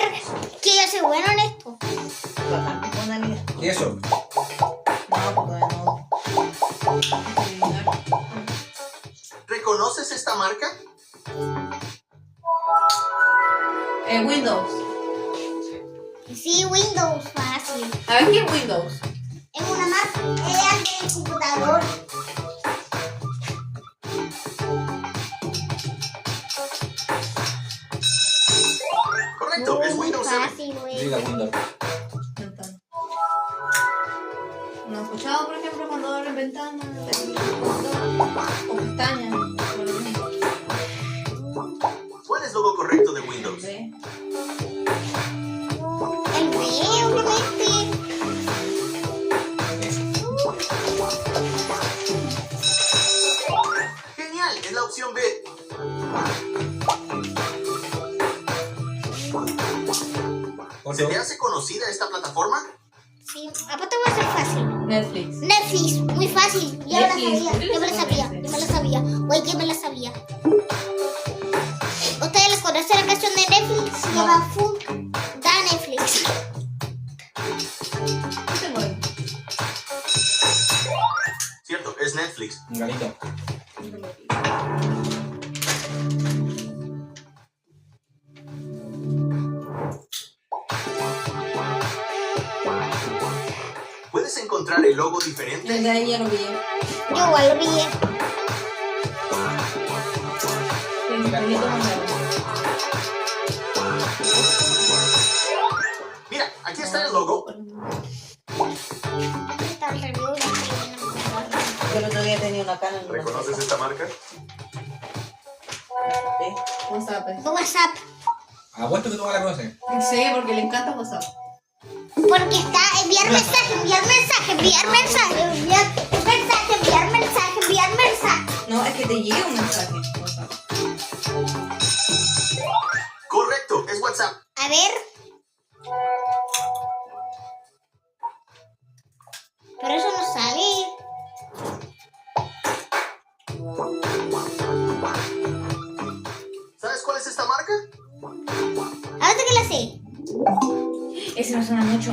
ver que yo soy bueno en esto. Bastante buena línea. ¿Y eso? No, porque no. ¿Reconoces esta marca? Windows. Sí, Windows, fácil. A ver, ¿qué es Windows? Es una marca de computador. Correcto, es Windows 7. Fácil, güey. Diga Windows. Entonces, no he escuchado, por ejemplo, cuando abren ventanas o pestañas. ¿Cuál es el logo correcto de Windows? ¿Ve? El B, obviamente. Genial, es la opción B. ¿Se te hace conocida esta plataforma? Sí, aparte va a ser fácil. Netflix. Netflix, muy fácil. Yo me la Netflix, sabía, yo me la sabía, yo me la sabía. Güey, yo me la sabía. ¿Ustedes les conocen la canción de Netflix? Se No. llama Funk da Netflix. ¿Qué tengo ahí? Cierto, es Netflix. Un galito. ¿Qué tengo aquí? ¿Puedes encontrar el logo diferente? El de ahí ya lo vi. Yo igual lo vi. El bonito mandado. Mira, aquí está el logo. Está el review. Yo el otro día tenía una cana en una ¿Reconoces esta marca? Sí, WhatsApp. WhatsApp. Apuesto que tú no la conoces. Sí, porque le encanta WhatsApp. Porque está enviar mensaje, enviar mensaje, enviar mensaje, enviar mensaje, enviar mensaje, enviar mensaje. No, es que te llega un mensaje. WhatsApp. Correcto, es WhatsApp. A ver. Pero eso no sale. ¿Sabes cuál es esta marca? Ahora que la sé. Ese me suena mucho.